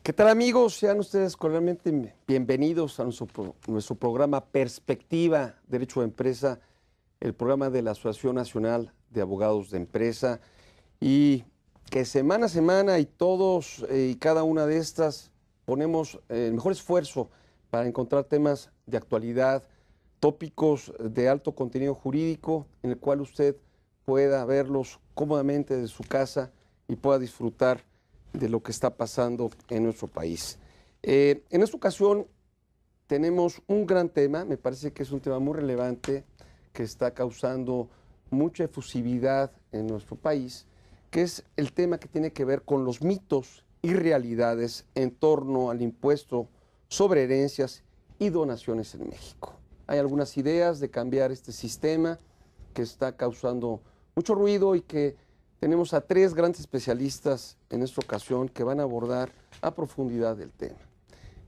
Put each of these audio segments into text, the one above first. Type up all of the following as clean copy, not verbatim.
¿Qué tal, amigos? Sean ustedes cordialmente bienvenidos a nuestro programa Perspectiva Derecho de Empresa, el programa de la Asociación Nacional de Abogados de Empresa, y que semana a semana y todos y cada una de estas ponemos el mejor esfuerzo para encontrar temas de actualidad, tópicos de alto contenido jurídico en el cual usted pueda verlos cómodamente desde su casa y pueda disfrutar de lo que está pasando en nuestro país. En esta ocasión tenemos un gran tema, me parece que es un tema muy relevante, que está causando mucha efusividad en nuestro país, que es el tema que tiene que ver con los mitos y realidades en torno al impuesto sobre herencias y donaciones en México. Hay algunas ideas de cambiar este sistema que está causando mucho ruido y que tenemos a tres grandes especialistas en esta ocasión que van a abordar a profundidad el tema.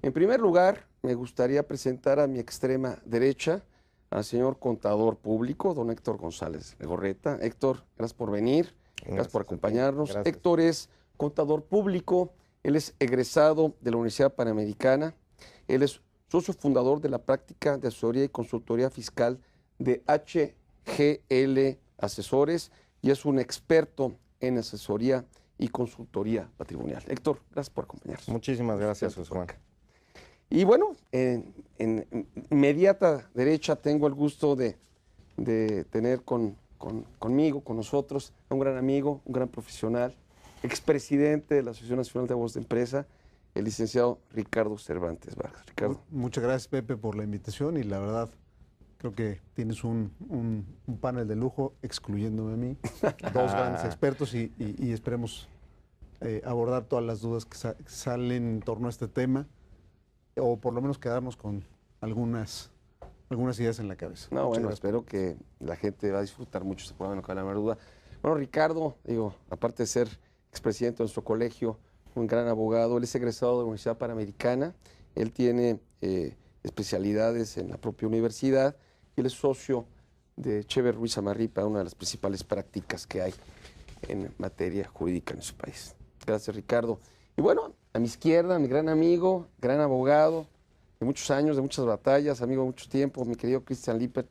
En primer lugar, me gustaría presentar a mi extrema derecha al señor contador público, don Héctor González Legorreta. Héctor, gracias por venir, gracias por acompañarnos. Gracias. Héctor es contador público, él es egresado de la Universidad Panamericana, él es socio fundador de la práctica de asesoría y consultoría fiscal de HGL Asesores, y es un experto en asesoría y consultoría patrimonial. Héctor, gracias por acompañarnos. Muchísimas gracias, José Juan. Y bueno, en inmediata derecha tengo el gusto de tener conmigo, con nosotros, a un gran amigo, un gran profesional, expresidente de la Asociación Nacional de Abogados de Empresa, el licenciado Ricardo Cervantes Vargas. Ricardo. Muchas gracias, Pepe, por la invitación, y la verdad creo que tienes un panel de lujo, excluyéndome a mí, dos grandes expertos, y esperemos abordar todas las dudas que salen en torno a este tema, o por lo menos quedarnos con algunas ideas en la cabeza. No, bueno, espero que la gente va a disfrutar mucho este programa, no cabe la menor duda. Bueno, Ricardo, aparte de ser expresidente de nuestro colegio, un gran abogado, él es egresado de la Universidad Panamericana, él tiene especialidades en la propia universidad, y él es socio de Chever Ruiz Amarripa, una de las principales prácticas que hay en materia jurídica en nuestro país. Gracias, Ricardo. Y bueno, a mi izquierda, mi gran amigo, gran abogado, de muchos años, de muchas batallas, amigo de mucho tiempo, mi querido Cristian Lippert.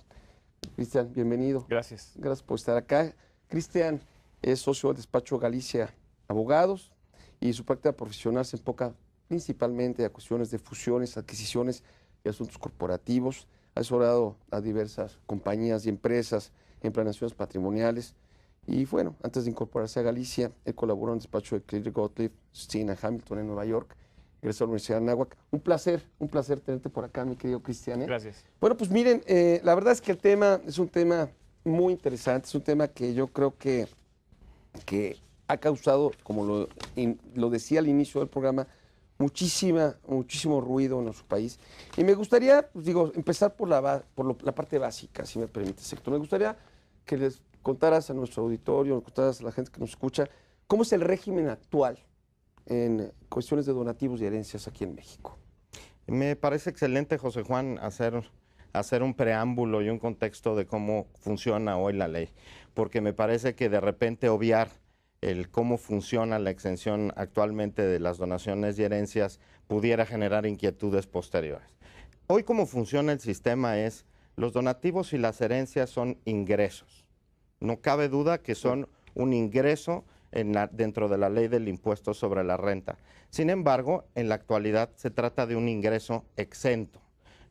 Cristian, bienvenido. Gracias. Gracias por estar acá. Cristian es socio del despacho Galicia Abogados, y su práctica profesional se enfoca principalmente a cuestiones de fusiones, adquisiciones y asuntos corporativos. Ha asesorado a diversas compañías y empresas en planeaciones patrimoniales. Y bueno, antes de incorporarse a Galicia, él colaboró en el despacho de Cleary Gottlieb, Stein Hamilton en Nueva York, egresó a la Universidad de Anáhuac. Un placer tenerte por acá, mi querido Cristian. Gracias. Bueno, pues miren, la verdad es que el tema es un tema muy interesante, es un tema que yo creo que ha causado, como lo decía al inicio del programa, muchísimo ruido en nuestro país. Y me gustaría, pues empezar por la parte básica, si me permites, Héctor. Me gustaría que les contaras a nuestro auditorio, contaras a la gente que nos escucha, cómo es el régimen actual en cuestiones de donativos y herencias aquí en México. Me parece excelente, José Juan, hacer un preámbulo y un contexto de cómo funciona hoy la ley, porque me parece que de repente obviar el cómo funciona la exención actualmente de las donaciones y herencias pudiera generar inquietudes posteriores. Hoy cómo funciona el sistema es, los donativos y las herencias son ingresos. No cabe duda que son un ingreso dentro de la ley del impuesto sobre la renta. Sin embargo, en la actualidad se trata de un ingreso exento.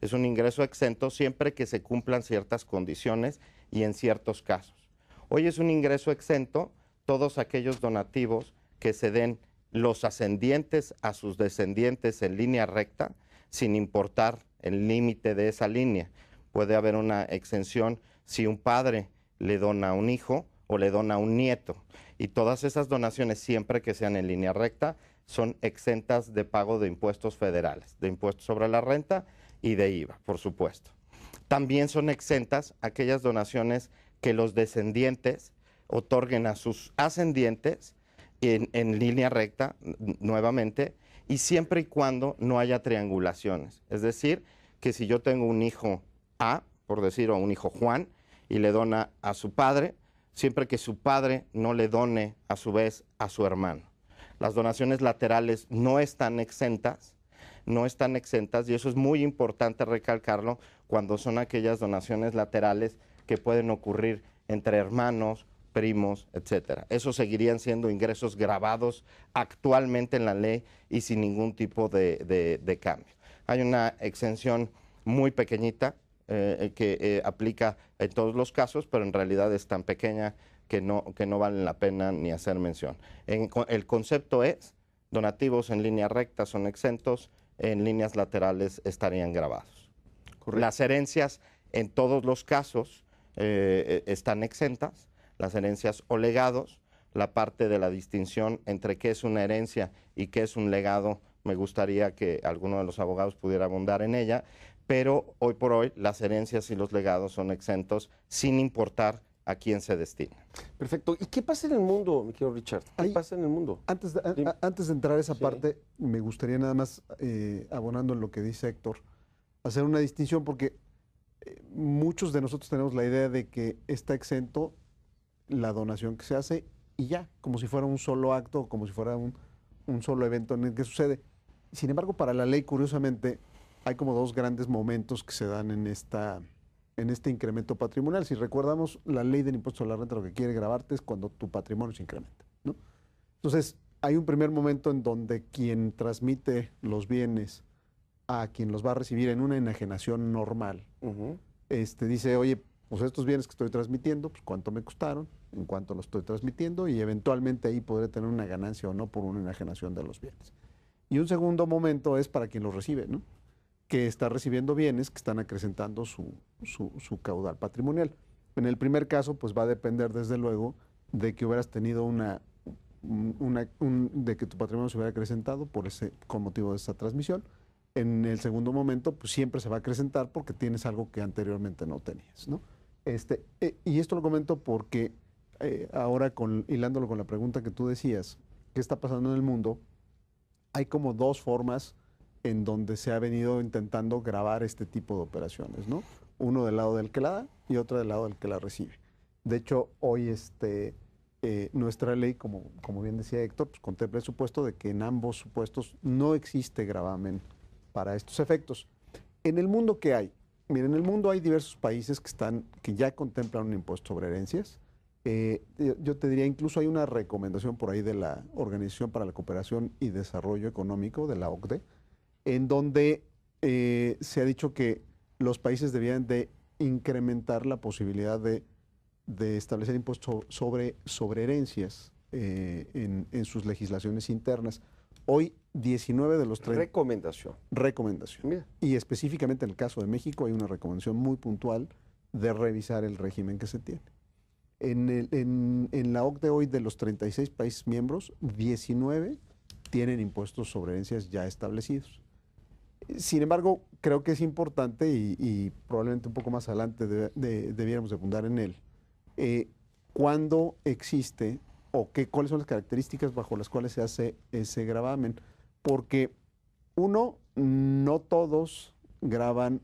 Es un ingreso exento siempre que se cumplan ciertas condiciones y en ciertos casos. Hoy es un ingreso exento todos aquellos donativos que se den los ascendientes a sus descendientes en línea recta, sin importar el límite de esa línea. Puede haber una exención si un padre le dona a un hijo o le dona a un nieto. Y todas esas donaciones, siempre que sean en línea recta, son exentas de pago de impuestos federales, de impuestos sobre la renta y de IVA, por supuesto. También son exentas aquellas donaciones que los descendientes otorguen a sus ascendientes en línea recta, nuevamente, y siempre y cuando no haya triangulaciones. Es decir, que si yo tengo un hijo A, por decir, o un hijo Juan, y le dona a su padre, siempre que su padre no le done a su vez a su hermano. Las donaciones laterales no están exentas, y eso es muy importante recalcarlo cuando son aquellas donaciones laterales que pueden ocurrir entre hermanos, primos, etcétera. Esos seguirían siendo ingresos grabados actualmente en la ley y sin ningún tipo de cambio. Hay una exención muy pequeñita que aplica en todos los casos, pero en realidad es tan pequeña que no vale la pena ni hacer mención. El concepto es, donativos en línea recta son exentos, en líneas laterales estarían grabados. Correcto. Las herencias en todos los casos están exentas, las herencias o legados. La parte de la distinción entre qué es una herencia y qué es un legado, me gustaría que alguno de los abogados pudiera abundar en ella, pero hoy por hoy las herencias y los legados son exentos sin importar a quién se destina. Perfecto. ¿Y qué pasa en el mundo, mi querido Richard? ¿Qué pasa en el mundo? Antes de entrar a esa parte, me gustaría nada más, abonando en lo que dice Héctor, hacer una distinción porque muchos de nosotros tenemos la idea de que está exento la donación que se hace y ya, como si fuera un solo acto, como si fuera un solo evento en el que sucede. Sin embargo, para la ley, curiosamente, hay como dos grandes momentos que se dan en este incremento patrimonial. Si recordamos, la ley del impuesto a la renta lo que quiere grabarte es cuando tu patrimonio se incrementa, ¿no? Entonces, hay un primer momento en donde quien transmite los bienes a quien los va a recibir en una enajenación normal, dice, oye, pues estos bienes que estoy transmitiendo, pues cuánto me costaron, en cuánto los estoy transmitiendo y eventualmente ahí podré tener una ganancia o no por una enajenación de los bienes. Y un segundo momento es para quien los recibe, ¿no? Que está recibiendo bienes que están acrecentando su caudal patrimonial. En el primer caso, pues va a depender desde luego de que hubieras tenido de que tu patrimonio se hubiera acrecentado con motivo de esa transmisión. En el segundo momento, pues siempre se va a acrecentar porque tienes algo que anteriormente no tenías, ¿no? Y esto lo comento porque ahora, hilándolo con la pregunta que tú decías, ¿qué está pasando en el mundo? Hay como dos formas en donde se ha venido intentando grabar este tipo de operaciones, ¿no? Uno del lado del que la da y otro del lado del que la recibe. De hecho, hoy nuestra ley, como bien decía Héctor, pues contempla el supuesto de que en ambos supuestos no existe gravamen para estos efectos. En el mundo, ¿qué hay? Miren, en el mundo hay diversos países que ya contemplan un impuesto sobre herencias. Yo te diría, incluso hay una recomendación por ahí de la Organización para la Cooperación y Desarrollo Económico, de la OCDE, en donde se ha dicho que los países debían de incrementar la posibilidad de establecer impuestos sobre herencias en sus legislaciones internas. Hoy, 19 de los 30... Recomendación. Mira. Y específicamente en el caso de México hay una recomendación muy puntual de revisar el régimen que se tiene. En la OCDE hoy, de los 36 países miembros, 19 tienen impuestos sobre herencias ya establecidos. Sin embargo, creo que es importante y probablemente un poco más adelante debiéramos de abundar en él. ¿Cuándo existe o cuáles son las características bajo las cuales se hace ese gravamen? Porque, uno, no todos graban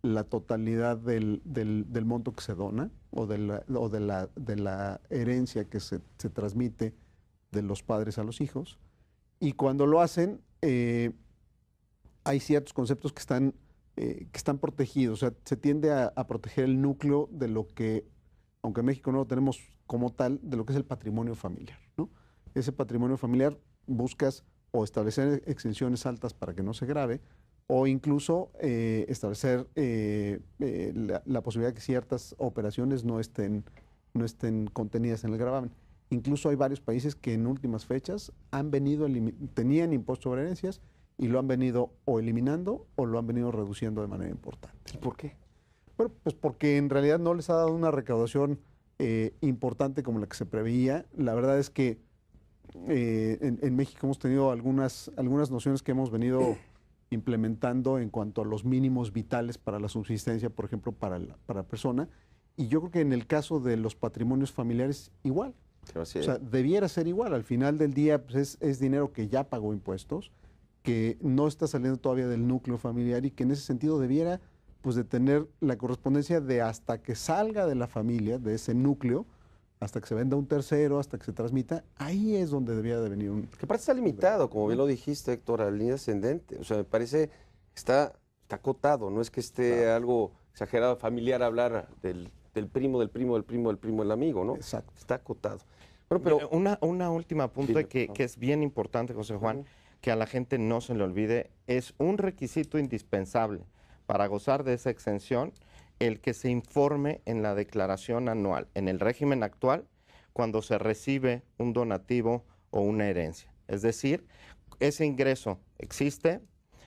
la totalidad del monto que se dona o de la herencia que se transmite de los padres a los hijos. Y cuando lo hacen, hay ciertos conceptos que están protegidos. O sea, se tiende a proteger el núcleo de lo que, aunque en México no lo tenemos como tal, de lo que es el patrimonio familiar, ¿no? Ese patrimonio familiar buscas o establecer exenciones altas para que no se grave, o incluso establecer la posibilidad de que ciertas operaciones no estén contenidas en el gravamen. Incluso hay varios países que en últimas fechas tenían impuesto sobre herencias y lo han venido o eliminando o lo han venido reduciendo de manera importante. ¿Y por qué? Bueno, pues porque en realidad no les ha dado una recaudación importante como la que se preveía. La verdad es que en México hemos tenido algunas nociones que hemos venido implementando en cuanto a los mínimos vitales para la subsistencia, por ejemplo, para la persona. Y yo creo que en el caso de los patrimonios familiares, igual. O sea, debiera ser igual. Al final del día, pues es dinero que ya pagó impuestos, que no está saliendo todavía del núcleo familiar y que en ese sentido debiera, pues, de tener la correspondencia de hasta que salga de la familia, de ese núcleo, hasta que se venda un tercero, hasta que se transmita, ahí es donde debiera de venir un... Que aparte está limitado, como bien lo dijiste, Héctor, a la línea ascendente. O sea, me parece que está acotado, no es que esté algo exagerado, familiar hablar del primo, del primo, del primo, del primo, del amigo, ¿no? Exacto. Está acotado. Bueno, pero Una última apunte que es bien importante, José Juan, que a la gente no se le olvide, es un requisito indispensable para gozar de esa exención el que se informe en la declaración anual, en el régimen actual, cuando se recibe un donativo o una herencia. Es decir, ese ingreso existe,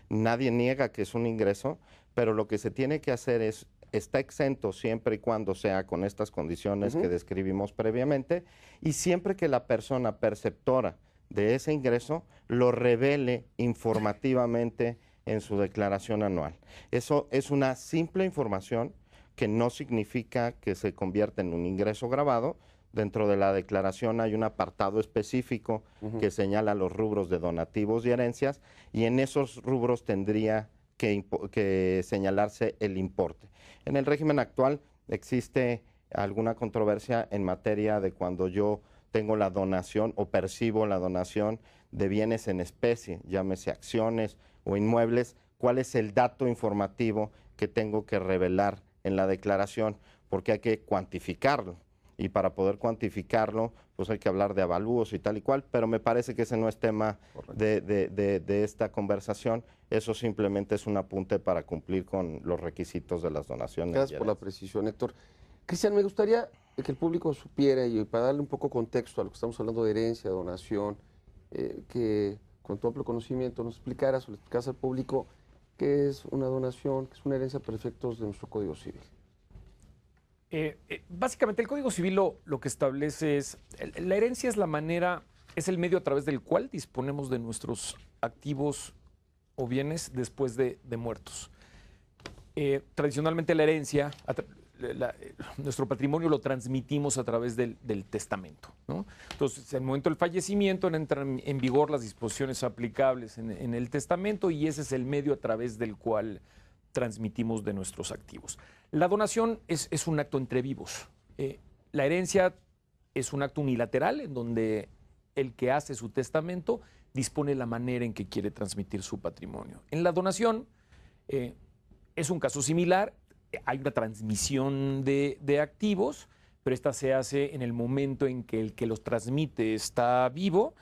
nadie niega que es un ingreso, pero lo que se tiene que hacer es, está exento siempre y cuando sea con estas condiciones que describimos previamente, y siempre que la persona perceptora de ese ingreso lo revele informativamente en su declaración anual. Eso es una simple información que no significa que se convierta en un ingreso grabado. Dentro de la declaración hay un apartado específico que señala los rubros de donativos y herencias, y en esos rubros tendría que señalarse el importe. En el régimen actual existe alguna controversia en materia de cuando yo tengo la donación o percibo la donación de bienes en especie, llámese acciones o inmuebles, cuál es el dato informativo que tengo que revelar en la declaración, porque hay que cuantificarlo. Y para poder cuantificarlo, pues hay que hablar de avalúos y tal y cual, pero me parece que ese no es tema de esta conversación. Eso simplemente es un apunte para cumplir con los requisitos de las donaciones. Gracias por la precisión, Héctor. Cristian, me gustaría que el público supiera, y para darle un poco contexto a lo que estamos hablando de herencia, donación, que con tu amplio conocimiento nos explicaras o le explicaras al público qué es una donación, qué es una herencia para efectos de nuestro Código Civil. Básicamente el Código Civil lo que establece es, la herencia es la manera, es el medio a través del cual disponemos de nuestros activos o bienes después de muertos. Tradicionalmente la herencia, nuestro patrimonio lo transmitimos a través del testamento, ¿no? Entonces, en el momento del fallecimiento entran en vigor las disposiciones aplicables en el testamento, y ese es el medio a través del cual transmitimos de nuestros activos. La donación es un acto entre vivos. La herencia es un acto unilateral en donde el que hace su testamento dispone la manera en que quiere transmitir su patrimonio. En la donación es un caso similar. Hay una transmisión de activos, pero esta se hace en el momento en que el que los transmite está vivo,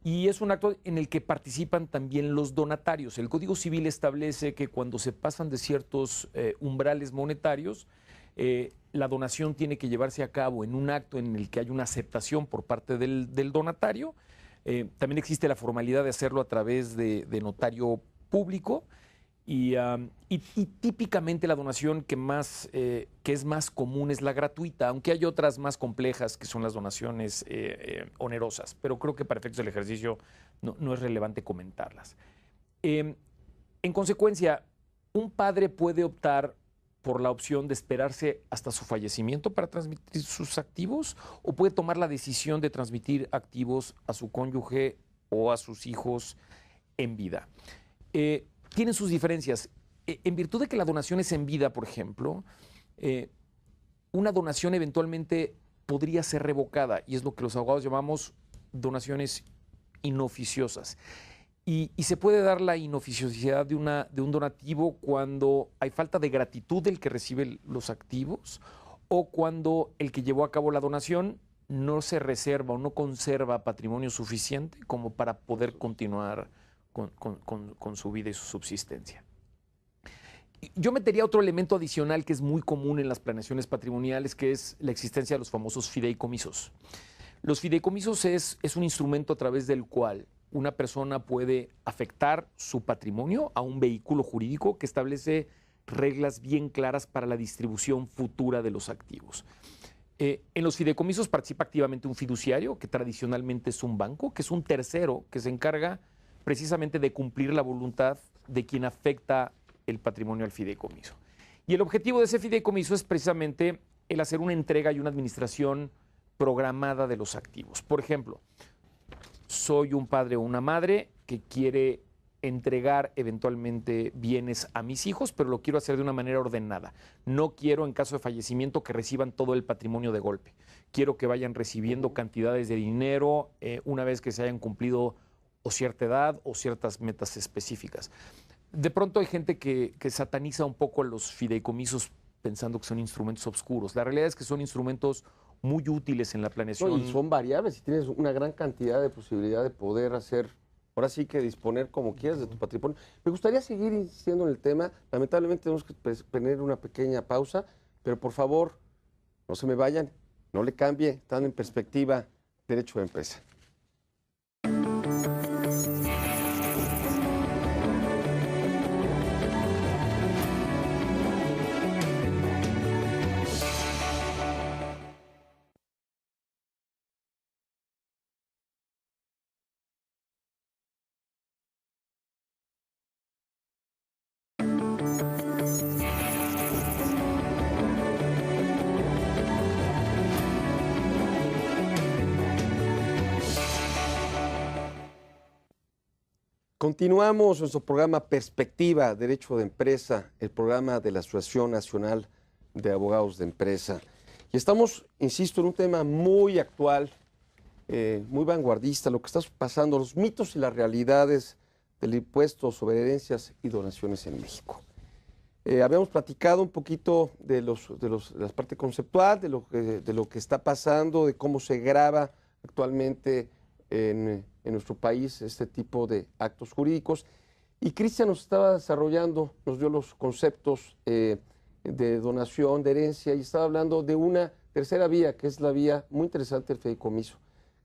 y es un acto en el que participan también los donatarios. El Código Civil establece que cuando se pasan de ciertos umbrales monetarios, la donación tiene que llevarse a cabo en un acto en el que hay una aceptación por parte del donatario. También existe la formalidad de hacerlo a través de notario público. Y típicamente la donación que es más común es la gratuita, aunque hay otras más complejas que son las donaciones onerosas, pero creo que para efectos del ejercicio no es relevante comentarlas. En consecuencia, un padre puede optar por la opción de esperarse hasta su fallecimiento para transmitir sus activos, o puede tomar la decisión de transmitir activos a su cónyuge o a sus hijos en vida. Tienen sus diferencias. En virtud de que la donación es en vida, por ejemplo, una donación eventualmente podría ser revocada, y es lo que los abogados llamamos donaciones inoficiosas. Y se puede dar la inoficiosidad de un donativo cuando hay falta de gratitud del que recibe los activos, o cuando el que llevó a cabo la donación no se reserva o no conserva patrimonio suficiente como para poder continuar con su vida y su subsistencia. Yo metería otro elemento adicional que es muy común en las planeaciones patrimoniales, que es la existencia de los famosos fideicomisos. Los fideicomisos es un instrumento a través del cual una persona puede afectar su patrimonio a un vehículo jurídico que establece reglas bien claras para la distribución futura de los activos. En los fideicomisos participa activamente un fiduciario, que tradicionalmente es un banco, que es un tercero que se encarga precisamente de cumplir la voluntad de quien afecta el patrimonio al fideicomiso. Y el objetivo de ese fideicomiso es precisamente el hacer una entrega y una administración programada de los activos. Por ejemplo, soy un padre o una madre que quiere entregar eventualmente bienes a mis hijos, pero lo quiero hacer de una manera ordenada. No quiero, en caso de fallecimiento, que reciban todo el patrimonio de golpe. Quiero que vayan recibiendo cantidades de dinero una vez que se hayan cumplido o cierta edad o ciertas metas específicas. De pronto hay gente que sataniza un poco a los fideicomisos pensando que son instrumentos oscuros. La realidad es que son instrumentos muy útiles en la planeación. No, y son variables y tienes una gran cantidad de posibilidad de poder hacer, ahora sí que disponer como quieras de tu patrimonio. Me gustaría seguir insistiendo en el tema. Lamentablemente tenemos que tener una pequeña pausa, pero por favor, no se me vayan, no le cambie, están en perspectiva Derecho de Empresa. Continuamos nuestro programa Perspectiva, Derecho de Empresa, el programa de la Asociación Nacional de Abogados de Empresa. Y estamos, insisto, en un tema muy actual, muy vanguardista, lo que está pasando, los mitos y las realidades del impuesto sobre herencias y donaciones en México. Habíamos platicado un poquito de la parte conceptual, de lo que está pasando, de cómo se grava actualmente en nuestro país este tipo de actos jurídicos. Y Cristian nos estaba desarrollando, nos dio los conceptos de donación, de herencia, y estaba hablando de una tercera vía, que es la vía muy interesante del fideicomiso.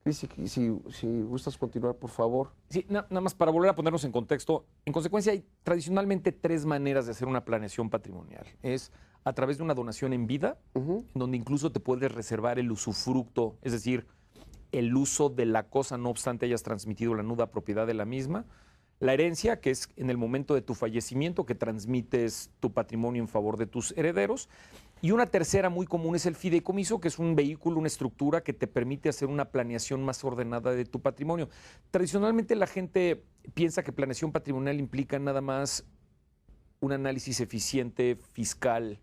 Cristian, si gustas continuar, por favor. Sí, nada más para volver a ponernos en contexto. En consecuencia, hay tradicionalmente tres maneras de hacer una planeación patrimonial. Es a través de una donación en vida, en donde incluso te puedes reservar el usufructo, es decir, el uso de la cosa, no obstante hayas transmitido la nuda propiedad de la misma. La herencia, que es en el momento de tu fallecimiento, que transmites tu patrimonio en favor de tus herederos. Y una tercera muy común es el fideicomiso, que es un vehículo, una estructura que te permite hacer una planeación más ordenada de tu patrimonio. Tradicionalmente la gente piensa que planeación patrimonial implica nada más un análisis eficiente fiscal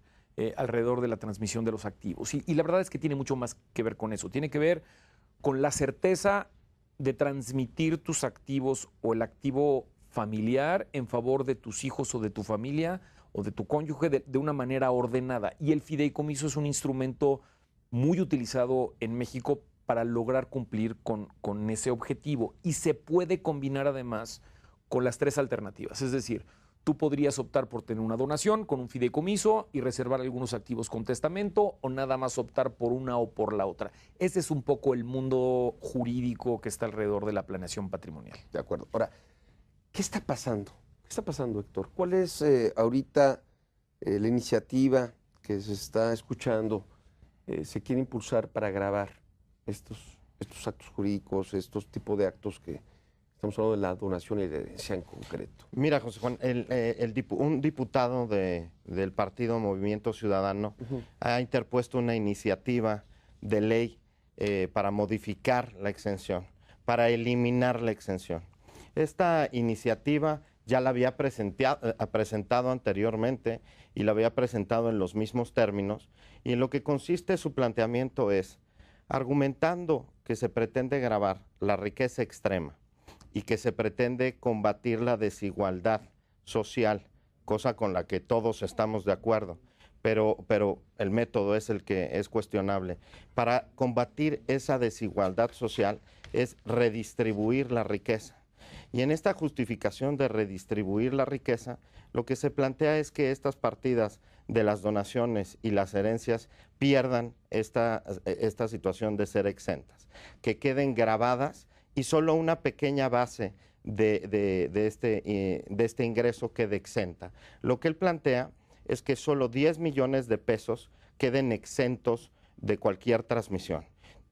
alrededor de la transmisión de los activos. Y la verdad es que tiene mucho más que ver con eso. Tiene que ver con la certeza de transmitir tus activos o el activo familiar en favor de tus hijos o de tu familia o de tu cónyuge de una manera ordenada. Y el fideicomiso es un instrumento muy utilizado en México para lograr cumplir con ese objetivo. Y se puede combinar además con las tres alternativas. Es decir, tú podrías optar por tener una donación con un fideicomiso y reservar algunos activos con testamento, o nada más optar por una o por la otra. Ese es un poco el mundo jurídico que está alrededor de la planeación patrimonial. De acuerdo. Ahora, ¿qué está pasando? ¿Qué está pasando, Héctor? ¿Cuál es ahorita la iniciativa que se está escuchando, se quiere impulsar para gravar estos actos jurídicos, estos tipos de actos que estamos hablando de la donación y la herencia en concreto? Mira, José Juan, un diputado del partido Movimiento Ciudadano ha interpuesto una iniciativa de ley para modificar la exención, para eliminar la exención. Esta iniciativa ya la había presentado anteriormente y la había presentado en los mismos términos, y en lo que consiste su planteamiento es, argumentando que se pretende gravar la riqueza extrema y que se pretende combatir la desigualdad social, cosa con la que todos estamos de acuerdo, pero el método es el que es cuestionable. Para combatir esa desigualdad social es redistribuir la riqueza. Y en esta justificación de redistribuir la riqueza, lo que se plantea es que estas partidas de las donaciones y las herencias pierdan esta situación de ser exentas, que queden grabadas y solo una pequeña base de este ingreso quede exenta. Lo que él plantea es que solo 10 millones de pesos queden exentos de cualquier transmisión.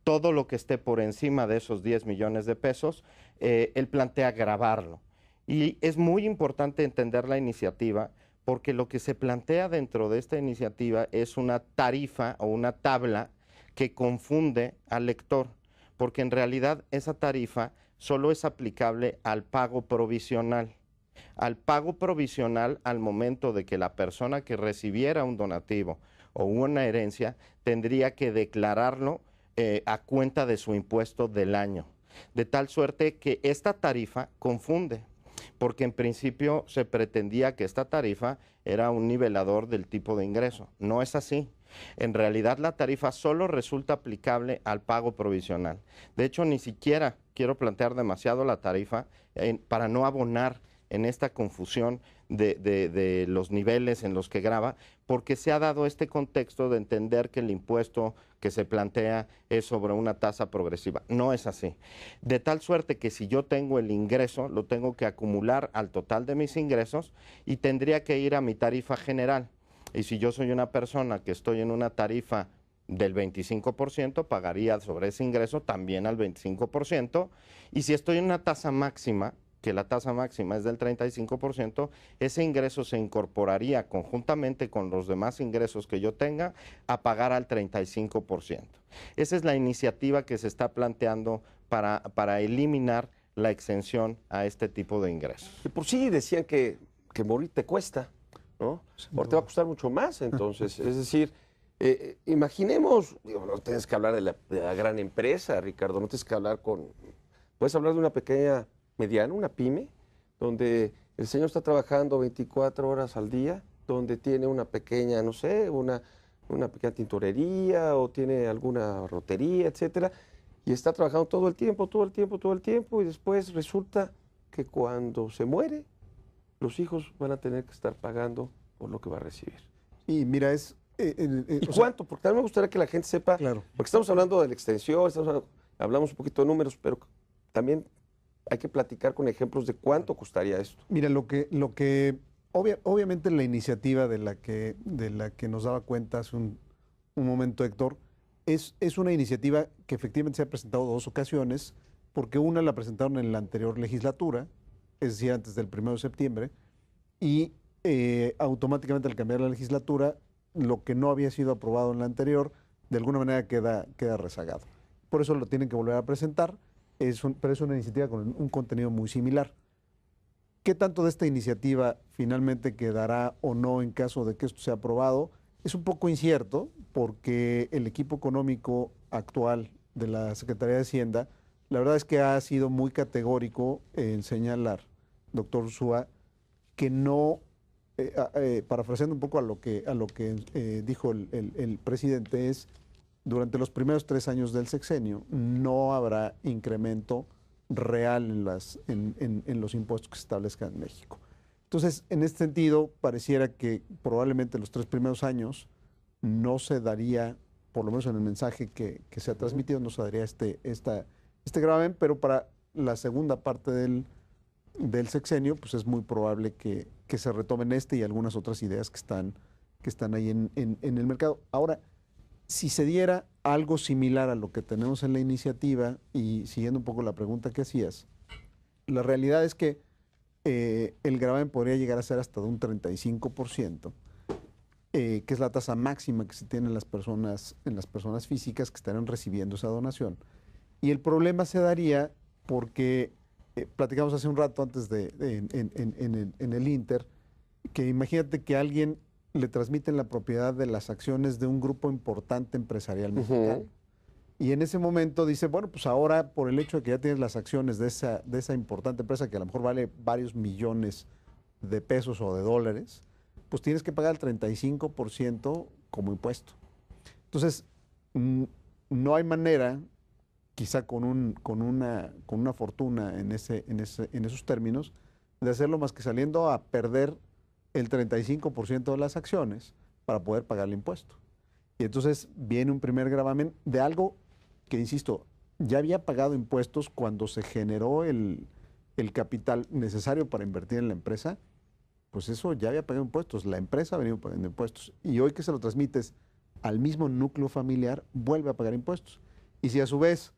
Todo lo que esté por encima de esos 10 millones de pesos, él plantea gravarlo. Y es muy importante entender la iniciativa, porque lo que se plantea dentro de esta iniciativa es una tarifa o una tabla que confunde al lector, porque en realidad esa tarifa solo es aplicable al pago provisional. Al pago provisional al momento de que la persona que recibiera un donativo o una herencia tendría que declararlo a cuenta de su impuesto del año. De tal suerte que esta tarifa confunde, porque en principio se pretendía que esta tarifa era un nivelador del tipo de ingreso. No es así. En realidad la tarifa solo resulta aplicable al pago provisional. De hecho, ni siquiera quiero plantear demasiado la tarifa para no abonar en esta confusión de los niveles en los que grava, porque se ha dado este contexto de entender que el impuesto que se plantea es sobre una tasa progresiva. No es así. De tal suerte que si yo tengo el ingreso, lo tengo que acumular al total de mis ingresos y tendría que ir a mi tarifa general. Y si yo soy una persona que estoy en una tarifa del 25%, pagaría sobre ese ingreso también al 25%. Y si estoy en una tasa máxima, que la tasa máxima es del 35%, ese ingreso se incorporaría conjuntamente con los demás ingresos que yo tenga a pagar al 35%. Esa es la iniciativa que se está planteando para eliminar la exención a este tipo de ingresos. Y por sí decían que morir te cuesta, ¿no? Ahora te va a costar mucho más, entonces. Es decir, imaginemos, digo, no tienes que hablar de la gran empresa, Ricardo, no tienes que hablar puedes hablar de una pequeña, mediana, una pyme, donde el señor está trabajando 24 horas al día, donde tiene una pequeña, no sé, una pequeña tintorería o tiene alguna rotería, etcétera, y está trabajando todo el tiempo, y después resulta que cuando se muere, los hijos van a tener que estar pagando por lo que va a recibir. Y mira, ¿Y cuánto? Porque también me gustaría que la gente sepa, claro. Porque estamos hablando de la extensión, hablamos un poquito de números, pero también hay que platicar con ejemplos de cuánto costaría esto. Mira, obviamente la iniciativa de la que nos daba cuenta hace un momento Héctor, es una iniciativa que efectivamente se ha presentado 2 ocasiones, porque una la presentaron en la anterior legislatura, es decir, antes del 1 de septiembre, y automáticamente al cambiar la legislatura, lo que no había sido aprobado en la anterior, de alguna manera queda rezagado. Por eso lo tienen que volver a presentar. Pero es una iniciativa con un contenido muy similar. ¿Qué tanto de esta iniciativa finalmente quedará o no en caso de que esto sea aprobado? Es un poco incierto, porque el equipo económico actual de la Secretaría de Hacienda, la verdad es que ha sido muy categórico en señalar, doctor Ursúa, que no, parafraseando un poco a lo que dijo el presidente, es durante los primeros 3 años del sexenio no habrá incremento real en los impuestos que se establezcan en México. Entonces, en este sentido, pareciera que probablemente los 3 primeros años no se daría, por lo menos en el mensaje que se ha transmitido, no se daría este gravamen, pero para la segunda parte del sexenio, pues es muy probable que se retomen y algunas otras ideas que están ahí en el mercado. Ahora, si se diera algo similar a lo que tenemos en la iniciativa, y siguiendo un poco la pregunta que hacías, la realidad es que el gravamen podría llegar a ser hasta de un 35%, que es la tasa máxima que se tiene en las personas físicas que estarán recibiendo esa donación. Y el problema se daría porque, platicamos hace un rato antes en el Inter, que imagínate que alguien le transmiten la propiedad de las acciones de un grupo importante empresarial mexicano. Y en ese momento dice, bueno, pues ahora por el hecho de que ya tienes las acciones de esa importante empresa que a lo mejor vale varios millones de pesos o de dólares, pues tienes que pagar el 35% como impuesto. Entonces, no hay manera, quizá con una fortuna en esos términos, de hacerlo más que saliendo a perder el 35% de las acciones para poder pagar el impuesto. Y entonces viene un primer gravamen de algo que, insisto, ya había pagado impuestos cuando se generó el capital necesario para invertir en la empresa, pues eso ya había pagado impuestos, la empresa ha venido pagando impuestos. Y hoy que se lo transmites al mismo núcleo familiar, vuelve a pagar impuestos. Y si a su vez,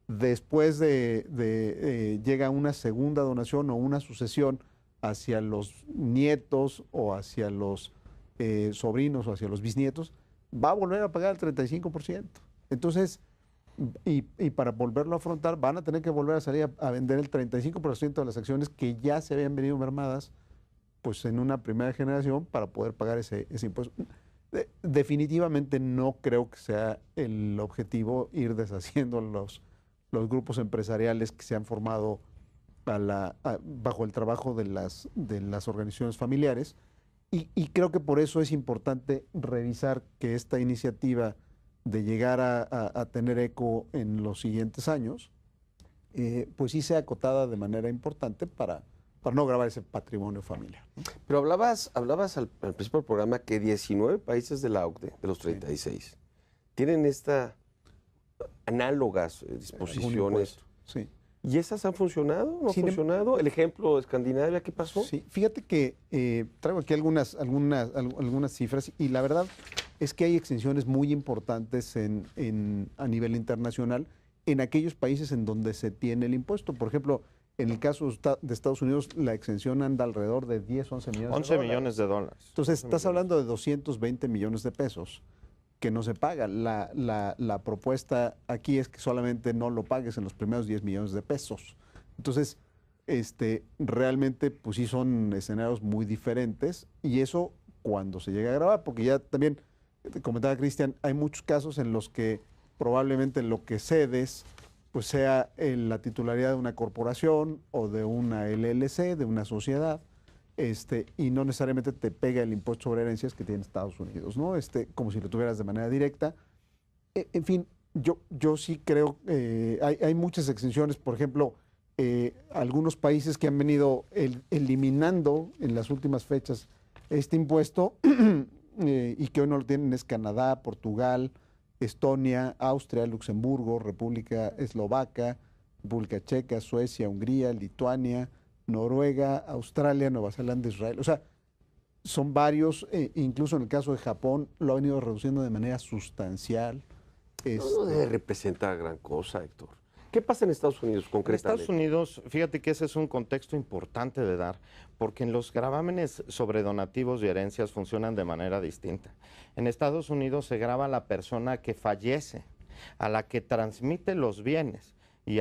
después llega una segunda donación o una sucesión hacia los nietos o hacia los sobrinos o hacia los bisnietos, va a volver a pagar el 35%. Entonces, y para volverlo a afrontar, van a tener que volver a salir a vender el 35% de las acciones que ya se habían venido mermadas pues, en una primera generación para poder pagar ese impuesto. Definitivamente no creo que sea el objetivo ir deshaciendo los grupos empresariales que se han formado bajo el trabajo de las organizaciones familiares. Y creo que por eso es importante revisar que esta iniciativa de llegar a tener eco en los siguientes años, pues sí sea acotada de manera importante para no gravar ese patrimonio familiar, ¿no? Pero hablabas al principio del programa que 19 países de la OCDE, de los 36, tienen análogas disposiciones. Sí. ¿Y esas han funcionado? ¿No han funcionado? ¿El ejemplo de Escandinavia qué pasó? Sí, fíjate que traigo aquí algunas cifras y la verdad es que hay exenciones muy importantes a nivel internacional en aquellos países en donde se tiene el impuesto. Por ejemplo, en el caso de Estados Unidos, la exención anda alrededor de 10, 11 millones de dólares. 11 millones de dólares. Entonces, estás hablando de 220 millones de pesos que no se paga. La propuesta aquí es que solamente no lo pagues en los primeros 10 millones de pesos. Entonces, realmente, pues sí son escenarios muy diferentes y eso cuando se llega a grabar, porque ya también, comentaba Cristian, hay muchos casos en los que probablemente lo que cedes pues sea en la titularidad de una corporación o de una LLC, de una sociedad, y no necesariamente te pega el impuesto sobre herencias que tiene Estados Unidos, ¿no? Como si lo tuvieras de manera directa. En fin, yo sí creo, hay muchas exenciones, por ejemplo, algunos países que han venido eliminando en las últimas fechas este impuesto y que hoy no lo tienen es Canadá, Portugal, Estonia, Austria, Luxemburgo, República Eslovaca, República Checa, Suecia, Hungría, Lituania, Noruega, Australia, Nueva Zelanda, Israel. O sea, son varios, incluso en el caso de Japón lo ha venido reduciendo de manera sustancial. No debe representar gran cosa, Héctor. ¿Qué pasa en Estados Unidos concretamente? En Estados Unidos, fíjate que ese es un contexto importante de dar, porque en los gravámenes sobre donativos y herencias funcionan de manera distinta. En Estados Unidos se grava a la persona que fallece, a la que transmite los bienes, y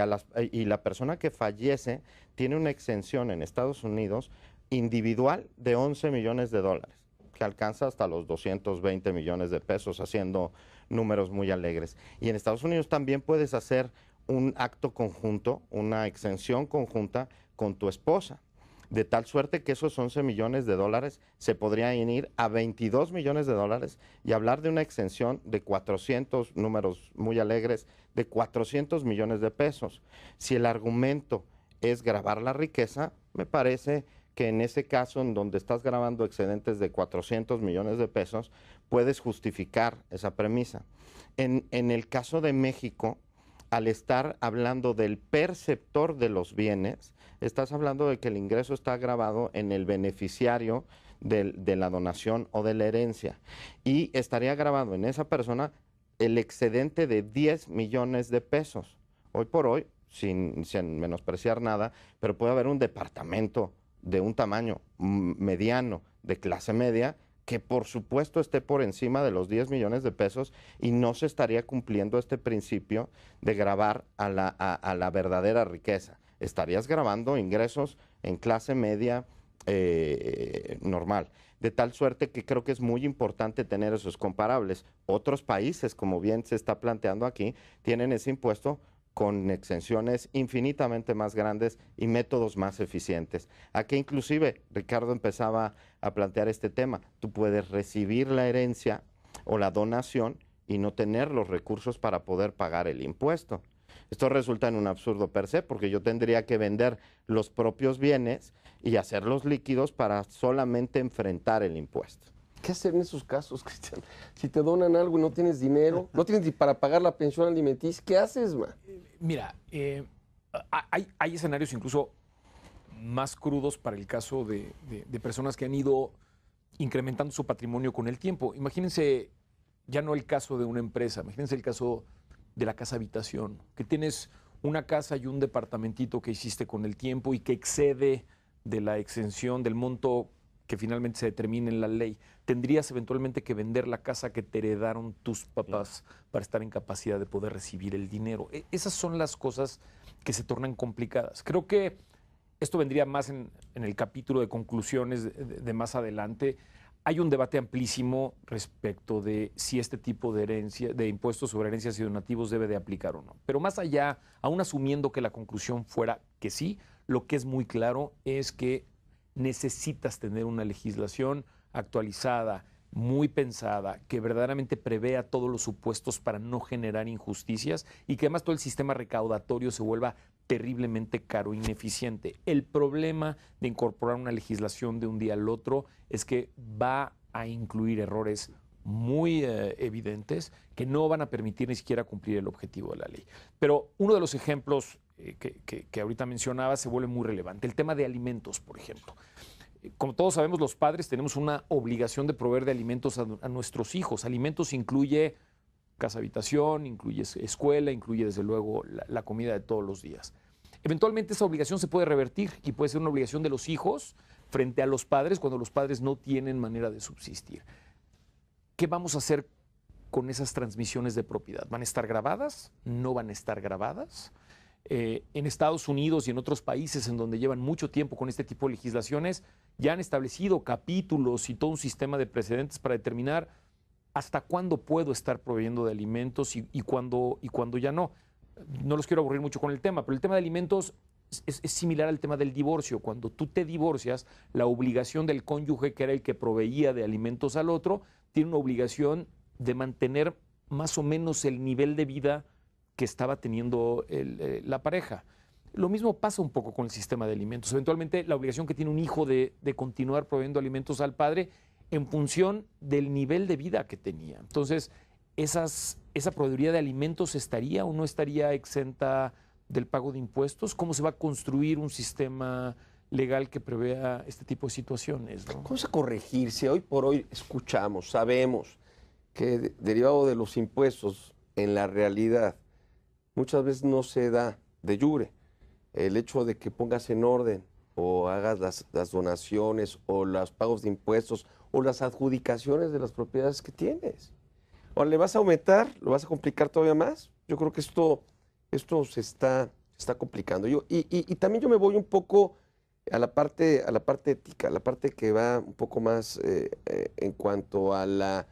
la persona que fallece tiene una exención en Estados Unidos individual de 11 millones de dólares, que alcanza hasta los 220 millones de pesos, haciendo números muy alegres. Y en Estados Unidos también puedes hacer un acto conjunto, una exención conjunta con tu esposa, de tal suerte que esos 11 millones de dólares se podrían ir a 22 millones de dólares y hablar de una exención de 400, números muy alegres, de 400 millones de pesos. Si el argumento es gravar la riqueza, me parece que en ese caso, en donde estás grabando excedentes de 400 millones de pesos, puedes justificar esa premisa. En el caso de México, al estar hablando del perceptor de los bienes, estás hablando de que el ingreso está grabado en el beneficiario de la donación o de la herencia. Y estaría grabado en esa persona el excedente de 10 millones de pesos. Hoy por hoy, sin menospreciar nada, pero puede haber un departamento de un tamaño mediano, de clase media, que por supuesto esté por encima de los 10 millones de pesos y no se estaría cumpliendo este principio de gravar a la verdadera riqueza. Estarías grabando ingresos en clase media normal. De tal suerte que creo que es muy importante tener esos comparables. Otros países, como bien se está planteando aquí, tienen ese impuesto con exenciones infinitamente más grandes y métodos más eficientes. Aquí inclusive Ricardo empezaba a plantear este tema. Tú puedes recibir la herencia o la donación y no tener los recursos para poder pagar el impuesto. Esto resulta en un absurdo per se, porque yo tendría que vender los propios bienes y hacerlos líquidos para solamente enfrentar el impuesto. ¿Qué hacer en esos casos, Cristian? Si te donan algo y no tienes dinero, no tienes ni para pagar la pensión alimenticia, ¿qué haces, man? Mira, hay escenarios incluso más crudos para el caso de personas que han ido incrementando su patrimonio con el tiempo. Imagínense ya no el caso de una empresa, imagínense el caso de la casa habitación, que tienes una casa y un departamentito que hiciste con el tiempo y que excede de la exención del monto que finalmente se determina en la ley. Tendrías eventualmente que vender la casa que te heredaron tus papás para estar en capacidad de poder recibir el dinero. Esas son las cosas que se tornan complicadas. Creo que esto vendría más en el capítulo de conclusiones de más adelante. Hay un debate amplísimo respecto de si este tipo de herencia, de impuestos sobre herencias y donativos debe de aplicar o no. Pero más allá, aún asumiendo que la conclusión fuera que sí, lo que es muy claro es que necesitas tener una legislación actualizada, muy pensada, que verdaderamente prevea todos los supuestos para no generar injusticias y que además todo el sistema recaudatorio se vuelva terriblemente caro e ineficiente. El problema de incorporar una legislación de un día al otro es que va a incluir errores muy evidentes que no van a permitir ni siquiera cumplir el objetivo de la ley. Pero uno de los ejemplos que ahorita mencionaba se vuelve muy relevante, el tema de alimentos, por ejemplo. Como todos sabemos, los padres tenemos una obligación de proveer de alimentos a nuestros hijos. Alimentos incluye casa habitación, incluye escuela, incluye desde luego la comida de todos los días. Eventualmente esa obligación se puede revertir y puede ser una obligación de los hijos frente a los padres cuando los padres no tienen manera de subsistir. ¿Qué vamos a hacer con esas transmisiones de propiedad? ¿Van a estar grabadas? ¿No van a estar grabadas? En Estados Unidos y en otros países en donde llevan mucho tiempo con este tipo de legislaciones, ya han establecido capítulos y todo un sistema de precedentes para determinar hasta cuándo puedo estar proveyendo de alimentos y cuándo ya no. No los quiero aburrir mucho con el tema, pero el tema de alimentos es similar al tema del divorcio. Cuando tú te divorcias, la obligación del cónyuge, que era el que proveía de alimentos al otro, tiene una obligación de mantener más o menos el nivel de vida que estaba teniendo la pareja. Lo mismo pasa un poco con el sistema de alimentos. Eventualmente, la obligación que tiene un hijo de continuar proveyendo alimentos al padre en función del nivel de vida que tenía. Entonces, esa proveeduría de alimentos estaría o no estaría exenta del pago de impuestos. ¿Cómo se va a construir un sistema legal que prevea este tipo de situaciones, ¿no? ¿Cómo se corregir si hoy por hoy escuchamos, sabemos que derivado de los impuestos en la realidad muchas veces no se da de jure? El hecho de que pongas en orden o hagas las donaciones o los pagos de impuestos o las adjudicaciones de las propiedades que tienes. ¿O le vas a aumentar? ¿Lo vas a complicar todavía más? Yo creo que esto se está complicando. Y también yo me voy un poco a la parte ética, a la parte que va un poco más en cuanto a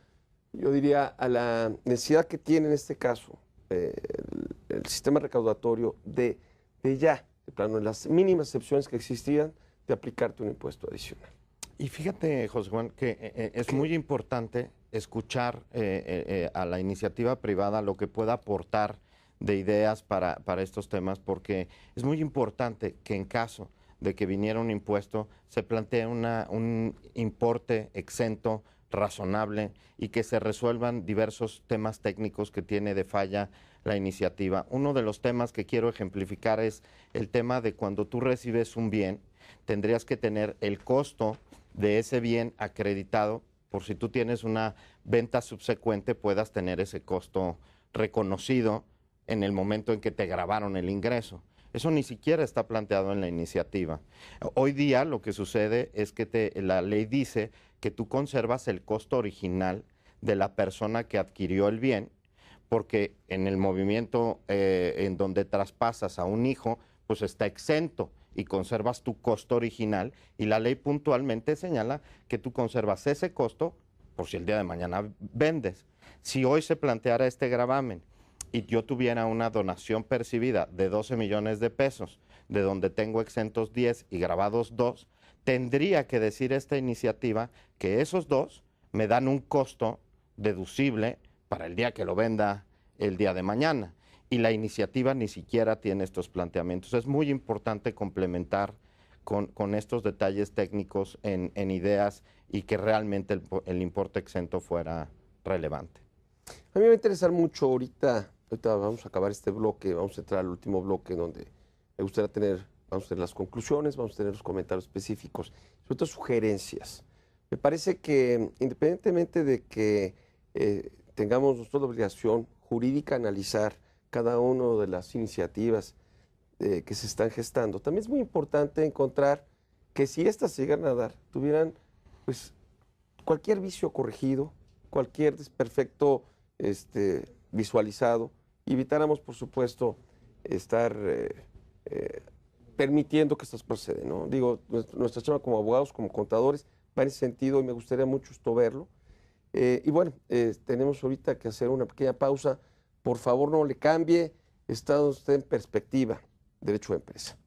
yo diría, a la necesidad que tiene en este caso el sistema recaudatorio de ya, de plano, en las mínimas excepciones que existían, de aplicarte un impuesto adicional. Y fíjate, José Juan, que es muy importante escuchar a la iniciativa privada lo que pueda aportar de ideas para estos temas, porque es muy importante que en caso de que viniera un impuesto se plantee un importe exento, razonable, y que se resuelvan diversos temas técnicos que tiene de falla la iniciativa. Uno de los temas que quiero ejemplificar es el tema de cuando tú recibes un bien, tendrías que tener el costo de ese bien acreditado, por si tú tienes una venta subsecuente puedas tener ese costo reconocido en el momento en que te grabaron el ingreso. Eso ni siquiera está planteado en la iniciativa. Hoy día lo que sucede es que la ley dice que tú conservas el costo original de la persona que adquirió el bien, porque en el movimiento en donde traspasas a un hijo, pues está exento y conservas tu costo original, y la ley puntualmente señala que tú conservas ese costo por si el día de mañana vendes. Si hoy se planteara este gravamen y yo tuviera una donación percibida de 12 millones de pesos, de donde tengo exentos 10 y grabados 2, tendría que decir esta iniciativa que esos 2 me dan un costo deducible para el día que lo venda el día de mañana. Y la iniciativa ni siquiera tiene estos planteamientos. Es muy importante complementar con estos detalles técnicos en ideas y que realmente el importe exento fuera relevante. A mí me va a interesar mucho ahorita vamos a acabar este bloque, vamos a entrar al último bloque donde me gustaría vamos a tener las conclusiones, vamos a tener los comentarios específicos, sobre todo sugerencias. Me parece que independientemente de que tengamos nosotros la obligación jurídica de analizar cada una de las iniciativas que se están gestando. También es muy importante encontrar que si estas se llegan a dar, tuvieran pues cualquier vicio corregido, cualquier desperfecto visualizado, y evitáramos, por supuesto, estar permitiendo que estas proceden, ¿no? Digo, nuestra chamba como abogados, como contadores, va en ese sentido y me gustaría mucho esto verlo. Y bueno, tenemos ahorita que hacer una pequeña pausa. Por favor, no le cambie. Está usted en Perspectiva, Derecho de Empresa.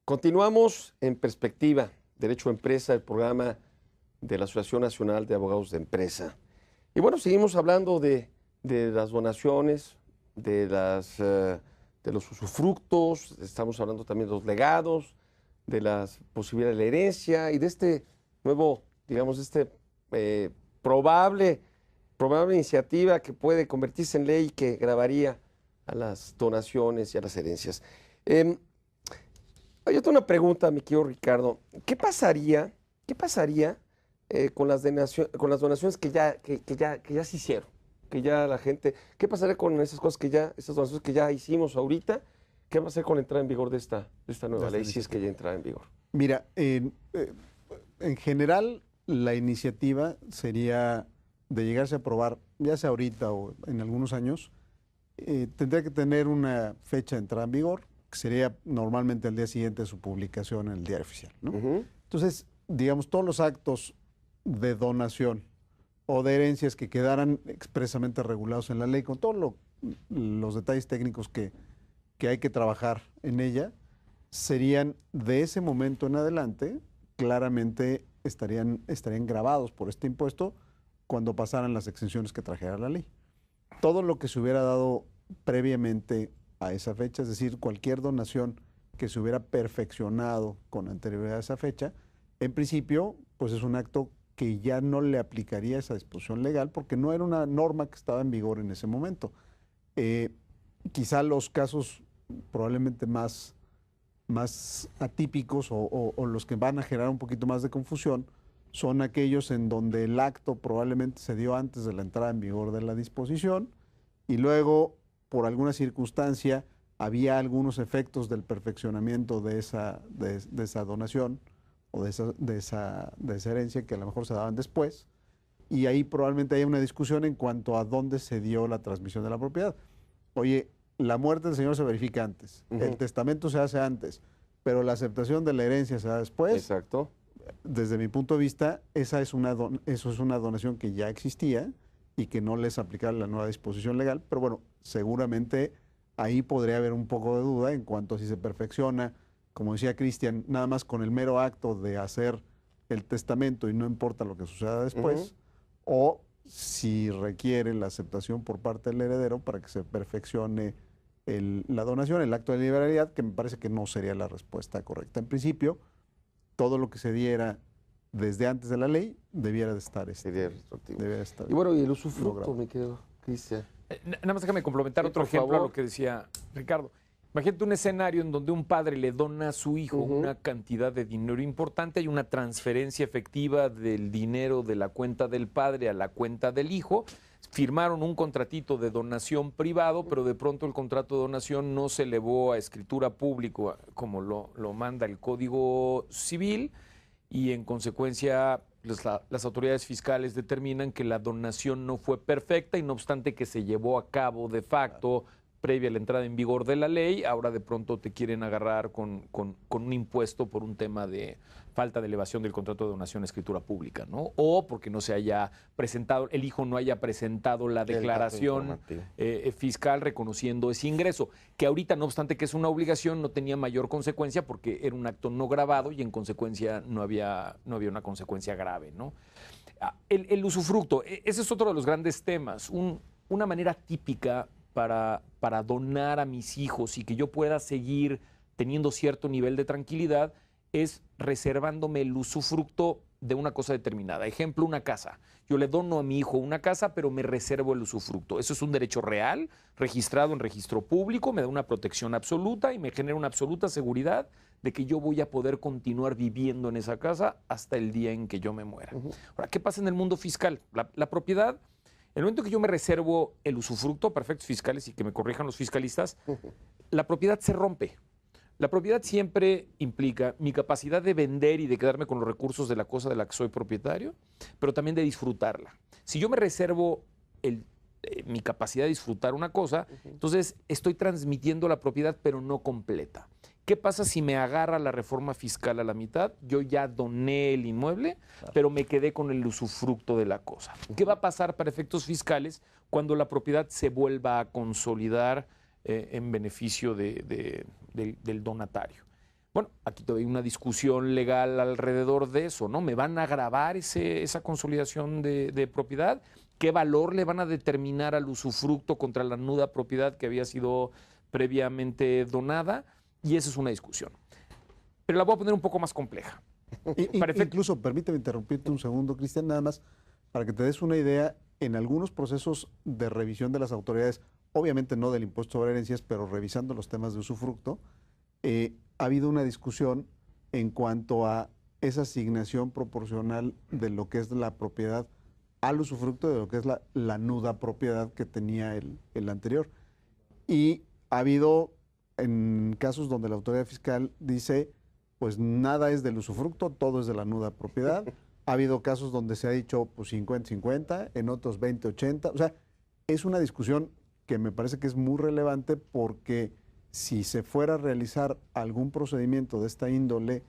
Continuamos en Perspectiva, Derecho a Empresa, el programa de la Asociación Nacional de Abogados de Empresa. Y bueno, seguimos hablando de las donaciones, de los usufructos, estamos hablando también de los legados, de las posibilidades de la herencia y de este nuevo, digamos, probable iniciativa que puede convertirse en ley y que gravaría a las donaciones y a las herencias. Yo tengo una pregunta, mi querido Ricardo. ¿Qué pasaría con las donaciones que ya se hicieron? Que ya la gente, ¿qué pasaría con esas donaciones que ya hicimos ahorita? ¿Qué va a hacer con la entrada en vigor de esta nueva ley, si es que ya entrará en vigor? Mira, en general, la iniciativa sería de llegarse a aprobar, ya sea ahorita o en algunos años, tendría que tener una fecha de entrada en vigor, que sería normalmente el día siguiente de su publicación en el Diario Oficial, ¿no? Entonces, digamos, todos los actos de donación o de herencias que quedaran expresamente regulados en la ley, con todos los detalles técnicos que hay que trabajar en ella, serían de ese momento en adelante, claramente estarían grabados por este impuesto cuando pasaran las exenciones que trajera la ley. Todo lo que se hubiera dado previamente a esa fecha, es decir, cualquier donación que se hubiera perfeccionado con anterioridad a esa fecha, en principio, pues es un acto que ya no le aplicaría esa disposición legal porque no era una norma que estaba en vigor en ese momento. Quizá los casos probablemente más atípicos o los que van a generar un poquito más de confusión son aquellos en donde el acto probablemente se dio antes de la entrada en vigor de la disposición y luego, por alguna circunstancia, había algunos efectos del perfeccionamiento de esa donación o de esa herencia que a lo mejor se daban después, y ahí probablemente haya una discusión en cuanto a dónde se dio la transmisión de la propiedad. Oye, la muerte del señor se verifica antes, el testamento se hace antes, pero la aceptación de la herencia se da después. Exacto. Desde mi punto de vista, eso es una donación que ya existía y que no les aplicaba la nueva disposición legal, pero bueno, seguramente ahí podría haber un poco de duda en cuanto a si se perfecciona, como decía Cristian, nada más con el mero acto de hacer el testamento y no importa lo que suceda después, o si requiere la aceptación por parte del heredero para que se perfeccione la donación, el acto de liberalidad, que me parece que no sería la respuesta correcta. En principio, todo lo que se diera desde antes de la ley debiera de estar. Sería retroactivo. Debiera estar. Y bueno, y el usufructo, me quedo, Cristian. Nada más déjame complementar otro ejemplo a lo que decía Ricardo. Imagínate un escenario en donde un padre le dona a su hijo una cantidad de dinero importante, hay una transferencia efectiva del dinero de la cuenta del padre a la cuenta del hijo, firmaron un contratito de donación privado, pero de pronto el contrato de donación no se elevó a escritura pública como lo manda el Código Civil y en consecuencia las autoridades fiscales determinan que la donación no fue perfecta y no obstante que se llevó a cabo de facto previa a la entrada en vigor de la ley, ahora de pronto te quieren agarrar con un impuesto por un tema de falta de elevación del contrato de donación a escritura pública, ¿no? O porque no se haya presentado, el hijo no haya presentado la declaración fiscal reconociendo ese ingreso, que ahorita, no obstante que es una obligación, no tenía mayor consecuencia porque era un acto no grabado y en consecuencia no había una consecuencia grave, ¿no? El usufructo, ese es otro de los grandes temas, una manera típica para donar a mis hijos y que yo pueda seguir teniendo cierto nivel de tranquilidad es reservándome el usufructo de una cosa determinada. Ejemplo, una casa. Yo le dono a mi hijo una casa, pero me reservo el usufructo. Eso es un derecho real, registrado en registro público, me da una protección absoluta y me genera una absoluta seguridad de que yo voy a poder continuar viviendo en esa casa hasta el día en que yo me muera. Ahora, ¿qué pasa en el mundo fiscal? La propiedad, en el momento que yo me reservo el usufructo para efectos fiscales y que me corrijan los fiscalistas, la propiedad se rompe. La propiedad siempre implica mi capacidad de vender y de quedarme con los recursos de la cosa de la que soy propietario, pero también de disfrutarla. Si yo me reservo mi capacidad de disfrutar una cosa, entonces estoy transmitiendo la propiedad, pero no completa. ¿Qué pasa si me agarra la reforma fiscal a la mitad? Yo ya doné el inmueble, pero me quedé con el usufructo de la cosa. ¿Qué va a pasar para efectos fiscales cuando la propiedad se vuelva a consolidar en beneficio del donatario? Bueno, aquí todavía hay una discusión legal alrededor de eso, ¿no? ¿Me van a gravar esa consolidación de propiedad? ¿Qué valor le van a determinar al usufructo contra la nuda propiedad que había sido previamente donada? Y esa es una discusión. Pero la voy a poner un poco más compleja. Incluso, permíteme interrumpirte un segundo, Cristian, nada más, para que te des una idea, en algunos procesos de revisión de las autoridades, obviamente no del impuesto sobre herencias, pero revisando los temas de usufructo, ha habido una discusión en cuanto a esa asignación proporcional de lo que es la propiedad al usufructo, de lo que es la nuda propiedad que tenía el anterior. Y ha habido en casos donde la autoridad fiscal dice, pues nada es del usufructo, todo es de la nuda propiedad. Ha habido casos donde se ha dicho pues 50-50, en otros 20-80. O sea, es una discusión que me parece que es muy relevante porque si se fuera a realizar algún procedimiento de esta índole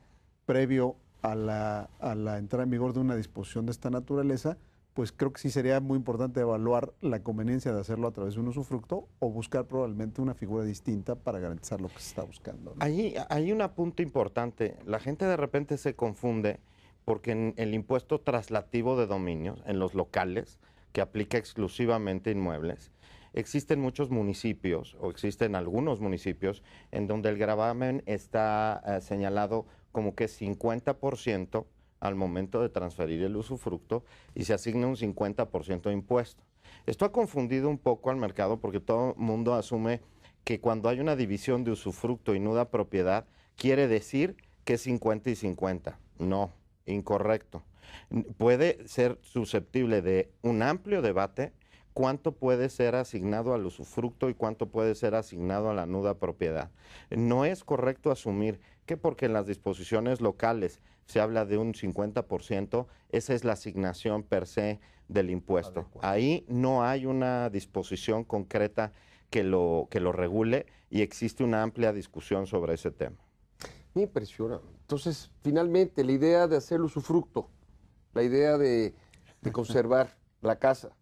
previo a la entrada en vigor de una disposición de esta naturaleza, pues creo que sí sería muy importante evaluar la conveniencia de hacerlo a través de un usufructo o buscar probablemente una figura distinta para garantizar lo que se está buscando, ¿no? Hay un punto importante. La gente de repente se confunde porque en el impuesto traslativo de dominios, en los locales, que aplica exclusivamente a inmuebles, existen muchos municipios, o existen algunos municipios, en donde el gravamen está señalado como que 50% al momento de transferir el usufructo y se asigna un 50% de impuesto. Esto ha confundido un poco al mercado porque todo el mundo asume que cuando hay una división de usufructo y nuda propiedad, quiere decir que es 50 y 50. No, incorrecto. Puede ser susceptible de un amplio debate cuánto puede ser asignado al usufructo y cuánto puede ser asignado a la nuda propiedad. No es correcto asumir que porque en las disposiciones locales se habla de un 50%, esa es la asignación per se del impuesto. Adecuado. Ahí no hay una disposición concreta que lo regule y existe una amplia discusión sobre ese tema. Me impresiona. Entonces, finalmente, la idea de hacer el usufructo, la idea de conservar la casa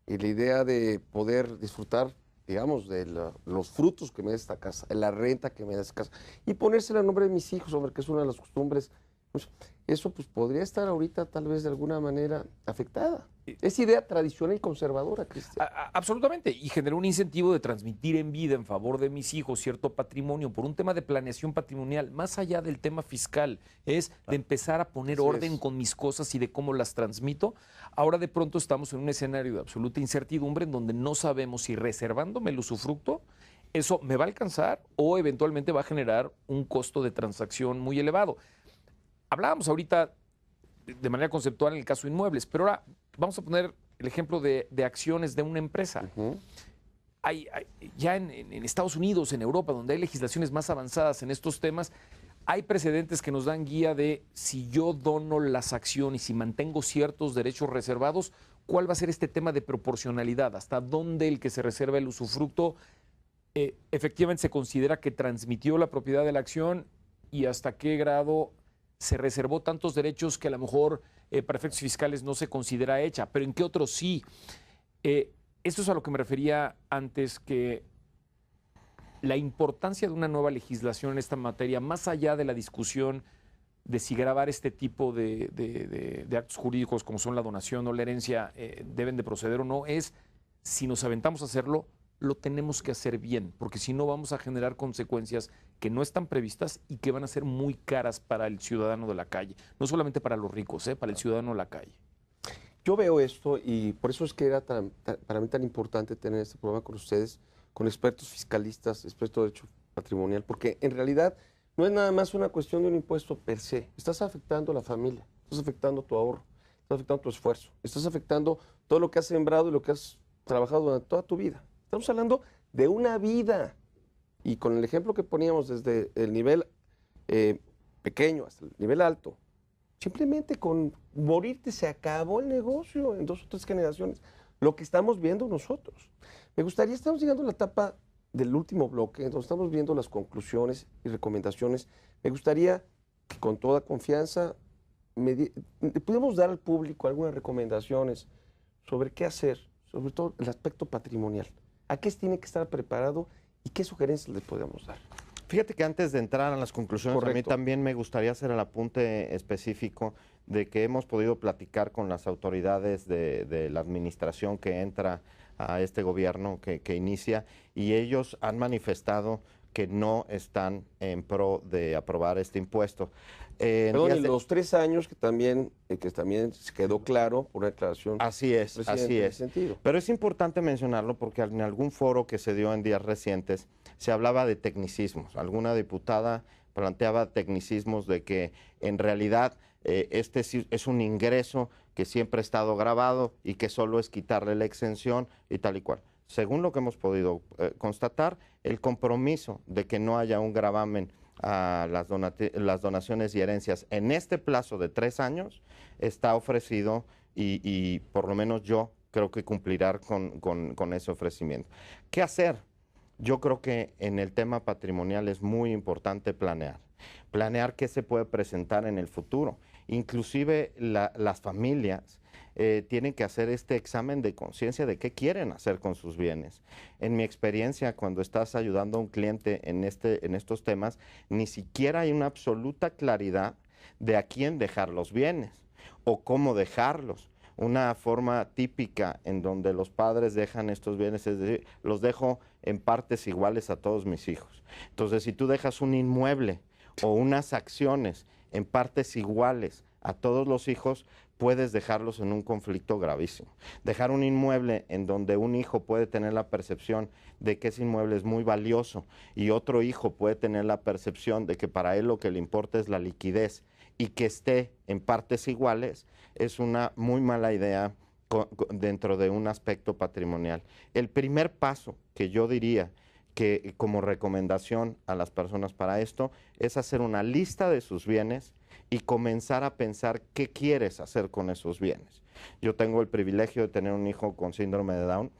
y la idea de poder disfrutar, digamos, de los frutos que me da esta casa, de la renta que me da esta casa, y ponérsela a nombre de mis hijos, hombre, que es una de las costumbres. Pues, eso pues podría estar ahorita tal vez de alguna manera afectada. Es idea tradicional y conservadora, Cristian. Absolutamente, y generó un incentivo de transmitir en vida en favor de mis hijos cierto patrimonio por un tema de planeación patrimonial, más allá del tema fiscal, es de empezar a poner orden con mis cosas y de cómo las transmito. Ahora de pronto estamos en un escenario de absoluta incertidumbre en donde no sabemos si reservándome el usufructo eso me va a alcanzar o eventualmente va a generar un costo de transacción muy elevado. Hablábamos ahorita de manera conceptual en el caso de inmuebles, pero ahora vamos a poner el ejemplo de acciones de una empresa. Ya en Estados Unidos, en Europa, donde hay legislaciones más avanzadas en estos temas, hay precedentes que nos dan guía de si yo dono las acciones y mantengo ciertos derechos reservados, ¿cuál va a ser este tema de proporcionalidad? ¿Hasta dónde el que se reserva el usufructo efectivamente se considera que transmitió la propiedad de la acción y hasta qué grado se reservó tantos derechos que a lo mejor para efectos fiscales no se considera hecha, pero en qué otros sí. Esto es a lo que me refería antes, que la importancia de una nueva legislación en esta materia, más allá de la discusión de si grabar este tipo de actos jurídicos como son la donación o la herencia deben de proceder o no, es si nos aventamos a hacerlo, lo tenemos que hacer bien, porque si no vamos a generar consecuencias que no están previstas y que van a ser muy caras para el ciudadano de la calle, no solamente para los ricos, para el ciudadano de la calle. Yo veo esto y por eso es que era para mí tan importante tener este programa con ustedes, con expertos fiscalistas, expertos de derecho patrimonial, porque en realidad no es nada más una cuestión de un impuesto per se. Estás afectando a la familia, estás afectando tu ahorro, estás afectando tu esfuerzo, estás afectando todo lo que has sembrado y lo que has trabajado durante toda tu vida. Estamos hablando de una vida. Y con el ejemplo que poníamos desde el nivel pequeño hasta el nivel alto, simplemente con morirte se acabó el negocio en 2 o 3 generaciones. Lo que estamos viendo nosotros. Me gustaría, estamos llegando a la etapa del último bloque, donde estamos viendo las conclusiones y recomendaciones. Me gustaría que con toda confianza pudiéramos dar al público algunas recomendaciones sobre qué hacer, sobre todo el aspecto patrimonial. ¿A qué tiene que estar preparado y qué sugerencias le podemos dar? Fíjate que antes de entrar a las conclusiones, Correcto. a mí también me gustaría hacer el apunte específico de que hemos podido platicar con las autoridades de la administración que entra a este gobierno que inicia, y ellos han manifestado que no están en pro de aprobar este impuesto. Perdón, en los 3 años que también se quedó claro por una declaración. Así es, presidente así en es. ese sentido. Pero es importante mencionarlo porque en algún foro que se dio en días recientes se hablaba de tecnicismos. Alguna diputada planteaba tecnicismos de que en realidad este es un ingreso que siempre ha estado grabado y que solo es quitarle la exención y tal y cual. Según lo que hemos podido constatar, el compromiso de que no haya un gravamen a las donaciones y herencias en este plazo de 3 años está ofrecido y por lo menos yo creo que cumplirá con ese ofrecimiento. ¿Qué hacer? Yo creo que en el tema patrimonial es muy importante planear qué se puede presentar en el futuro. Inclusive las familias tienen que hacer este examen de conciencia de qué quieren hacer con sus bienes. En mi experiencia, cuando estás ayudando a un cliente en estos temas, ni siquiera hay una absoluta claridad de a quién dejar los bienes o cómo dejarlos. Una forma típica en donde los padres dejan estos bienes, es decir, los dejo en partes iguales a todos mis hijos. Entonces, si tú dejas un inmueble o unas acciones en partes iguales a todos los hijos, puedes dejarlos en un conflicto gravísimo. Dejar un inmueble en donde un hijo puede tener la percepción de que ese inmueble es muy valioso y otro hijo puede tener la percepción de que para él lo que le importa es la liquidez y que esté en partes iguales, es una muy mala idea dentro de un aspecto patrimonial. El primer paso que yo diría que como recomendación a las personas para esto es hacer una lista de sus bienes y comenzar a pensar qué quieres hacer con esos bienes. Yo tengo el privilegio de tener un hijo con síndrome de Down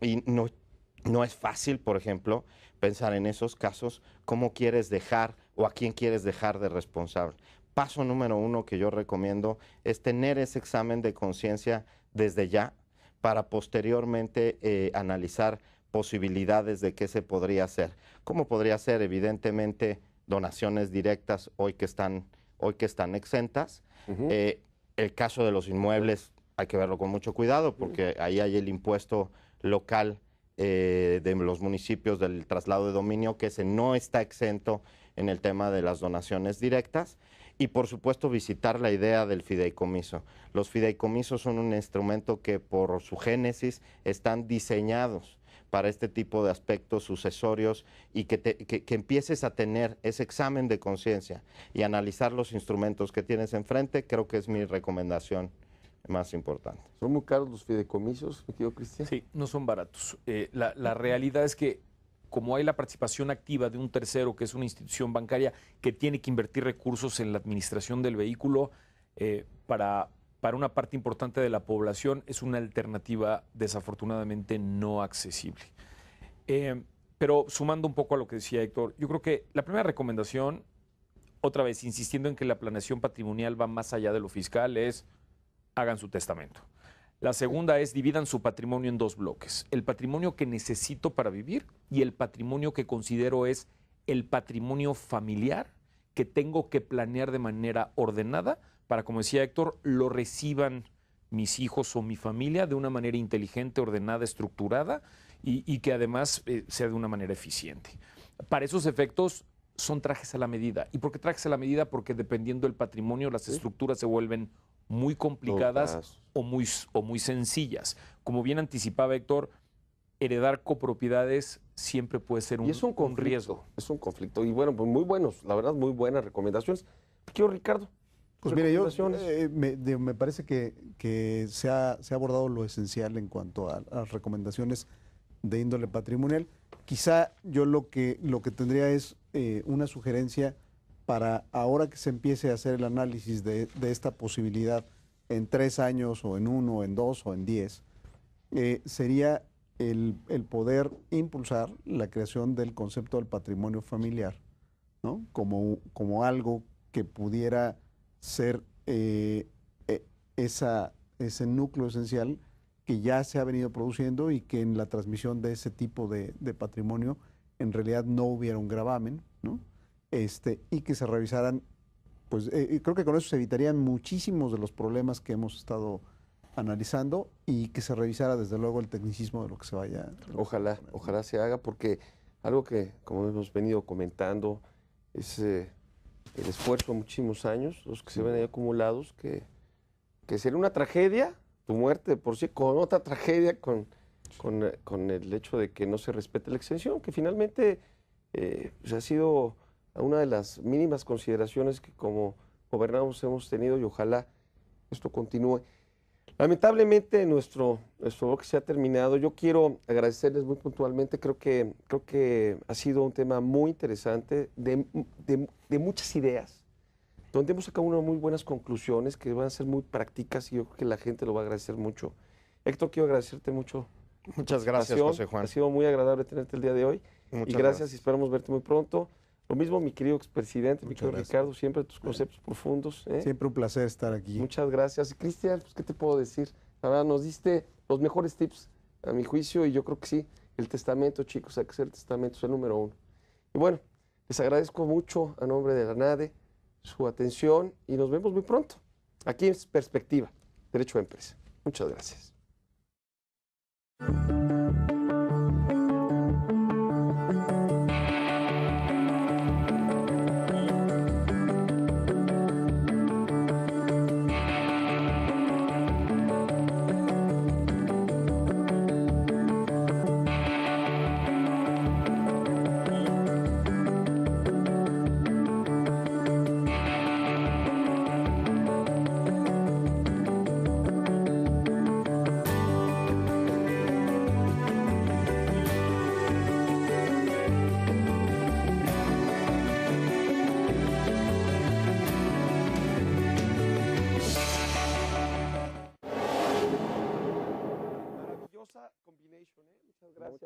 y no es fácil, por ejemplo, pensar en esos casos cómo quieres dejar o a quién quieres dejar de responsable. Paso número 1 que yo recomiendo es tener ese examen de conciencia desde ya para posteriormente analizar posibilidades de qué se podría hacer. ¿Cómo podría ser? Evidentemente, donaciones directas hoy que están exentas. El caso de los inmuebles hay que verlo con mucho cuidado porque ahí hay el impuesto local de los municipios del traslado de dominio, que ese no está exento en el tema de las donaciones directas. Y por supuesto visitar la idea del fideicomiso. Los fideicomisos son un instrumento que por su génesis están diseñados para este tipo de aspectos sucesorios y que empieces a tener ese examen de conciencia y analizar los instrumentos que tienes enfrente, creo que es mi recomendación más importante. ¿Son muy caros los fideicomisos, mi querido Cristian? Sí, no son baratos. La realidad es que como hay la participación activa de un tercero, que es una institución bancaria que tiene que invertir recursos en la administración del vehículo, para una parte importante de la población es una alternativa desafortunadamente no accesible. Pero sumando un poco a lo que decía Héctor, yo creo que la primera recomendación, otra vez insistiendo en que la planeación patrimonial va más allá de lo fiscal, es hagan su testamento. La segunda es dividan su patrimonio en 2 bloques. El patrimonio que necesito para vivir y el patrimonio que considero es el patrimonio familiar que tengo que planear de manera ordenada para, como decía Héctor, lo reciban mis hijos o mi familia de una manera inteligente, ordenada, estructurada y que además sea de una manera eficiente. Para esos efectos son trajes a la medida. ¿Y por qué trajes a la medida? Porque dependiendo del patrimonio, las estructuras se vuelven muy complicadas o muy sencillas. Como bien anticipaba Héctor, heredar copropiedades siempre puede ser Y es un riesgo. Es un conflicto. Y bueno, pues muy buenos, la verdad, muy buenas recomendaciones. Quiero, Ricardo. Pues mire, me parece que se ha abordado lo esencial en cuanto a las recomendaciones de índole patrimonial. Quizá yo lo que tendría es una sugerencia para ahora que se empiece a hacer el análisis de esta posibilidad en 3 años o en 1, o en 2 o en 10, sería el poder impulsar la creación del concepto del patrimonio familiar, ¿no? Como algo que pudiera ser ese núcleo esencial que ya se ha venido produciendo y que en la transmisión de ese tipo de patrimonio en realidad no hubiera un gravamen, ¿no? Y que se revisaran, pues creo que con eso se evitarían muchísimos de los problemas que hemos estado analizando y que se revisara desde luego el tecnicismo de lo que se vaya. Ojalá se haga, porque algo que, como hemos venido comentando, es el esfuerzo de muchísimos años, los que se ven ahí acumulados, que sería una tragedia, tu muerte de por sí, con otra tragedia, con el hecho de que no se respete la extensión, que finalmente pues ha sido una de las mínimas consideraciones que como gobernados hemos tenido, y ojalá esto continúe. Lamentablemente nuestro bloque se ha terminado. Yo quiero agradecerles muy puntualmente. Creo que ha sido un tema muy interesante, de muchas ideas, donde hemos sacado unas muy buenas conclusiones que van a ser muy prácticas y yo creo que la gente lo va a agradecer mucho. Héctor, quiero agradecerte mucho. Muchas gracias, José Juan. Ha sido muy agradable tenerte el día de hoy. Muchas y gracias y esperamos verte muy pronto. Lo mismo, mi querido expresidente, mi querido Ricardo, siempre tus conceptos profundos. Siempre un placer estar aquí. Muchas gracias. Y Cristian, pues, ¿qué te puedo decir? La verdad, nos diste los mejores tips, a mi juicio, y yo creo que sí, el testamento, chicos, hay que hacer el testamento, es el número 1. Y bueno, les agradezco mucho a nombre de la NADE su atención y nos vemos muy pronto. Aquí en Perspectiva, Derecho a Empresa. Muchas gracias. Maravillosa combination, ¿eh? Muchas gracias.